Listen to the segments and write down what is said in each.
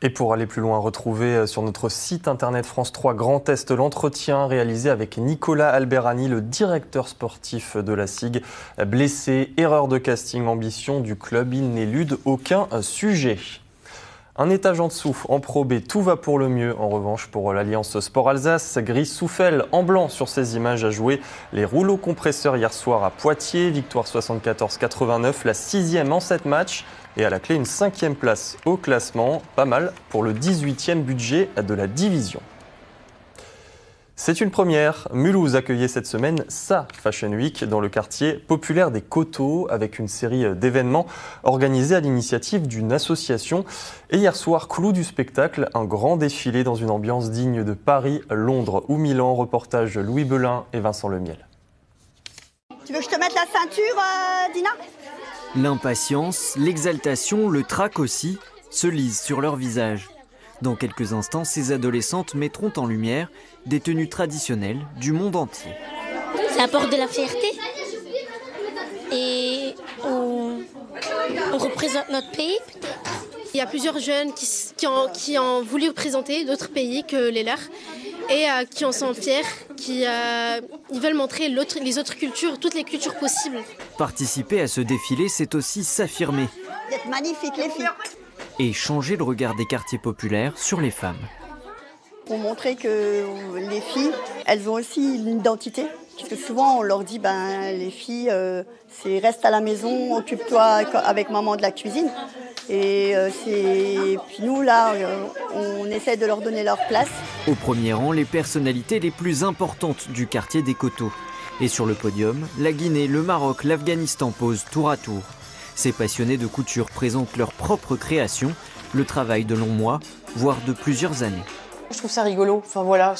Et pour aller plus loin, retrouvez sur notre site internet France 3 Grand Est l'entretien réalisé avec Nicolas Alberani, le directeur sportif de la SIG. Blessé, erreur de casting, ambition du club, il n'élude aucun sujet. Un étage en dessous, en Pro B, tout va pour le mieux. En revanche, pour l'Alliance Sport Alsace, Gris Souffel en blanc sur ces images a joué les rouleaux compresseurs hier soir à Poitiers. Victoire 74-89, la 6e en 7 matchs. Et à la clé, une 5e place au classement. Pas mal pour le 18e budget de la division. C'est une première. Mulhouse accueillait cette semaine sa Fashion Week dans le quartier populaire des Coteaux avec une série d'événements organisés à l'initiative d'une association. Et hier soir, clou du spectacle, un grand défilé dans une ambiance digne de Paris, Londres ou Milan. Reportage Louis Belin et Vincent Lemiel. Tu veux que je te mette la ceinture, Dina ? L'impatience, l'exaltation, le trac aussi, se lisent sur leur visage. Dans quelques instants, ces adolescentes mettront en lumière des tenues traditionnelles du monde entier. Ça apporte de la fierté et on représente notre pays peut-être. Il y a plusieurs jeunes qui ont voulu représenter d'autres pays que les leurs et qui en sont fiers, ils veulent montrer les autres cultures, toutes les cultures possibles. Participer à ce défilé, c'est aussi s'affirmer. Vous êtes magnifiques les filles. Et changer le regard des quartiers populaires sur les femmes. Pour montrer que les filles, elles ont aussi une identité. Parce que souvent on leur dit, les filles, reste à la maison, occupe-toi avec maman de la cuisine. Et puis nous là, on essaie de leur donner leur place. Au premier rang, les personnalités les plus importantes du quartier des Coteaux. Et sur le podium, la Guinée, le Maroc, l'Afghanistan posent tour à tour. Ces passionnés de couture présentent leur propre création, le travail de longs mois, voire de plusieurs années. Je trouve ça rigolo. Enfin voilà,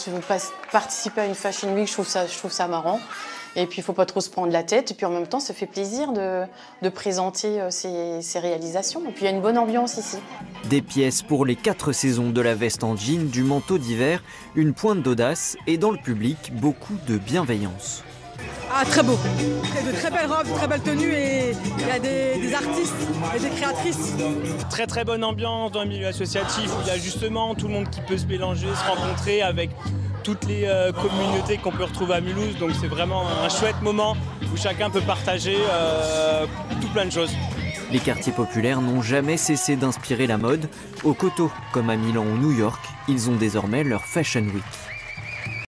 participer à une Fashion Week, je trouve ça marrant. Et puis il ne faut pas trop se prendre la tête. Et puis en même temps, ça fait plaisir de présenter ces réalisations. Et puis il y a une bonne ambiance ici. Des pièces pour les 4 saisons, de la veste en jean, du manteau d'hiver, une pointe d'audace et dans le public, beaucoup de bienveillance. Ah, très beau. De très belles robes, très belles tenues et il y a des artistes et des créatrices. Très bonne ambiance dans le milieu associatif où il y a justement tout le monde qui peut se mélanger, se rencontrer avec toutes les communautés qu'on peut retrouver à Mulhouse. Donc c'est vraiment un chouette moment où chacun peut partager tout plein de choses. Les quartiers populaires n'ont jamais cessé d'inspirer la mode. Aux Coteaux, comme à Milan ou New York, ils ont désormais leur Fashion Week.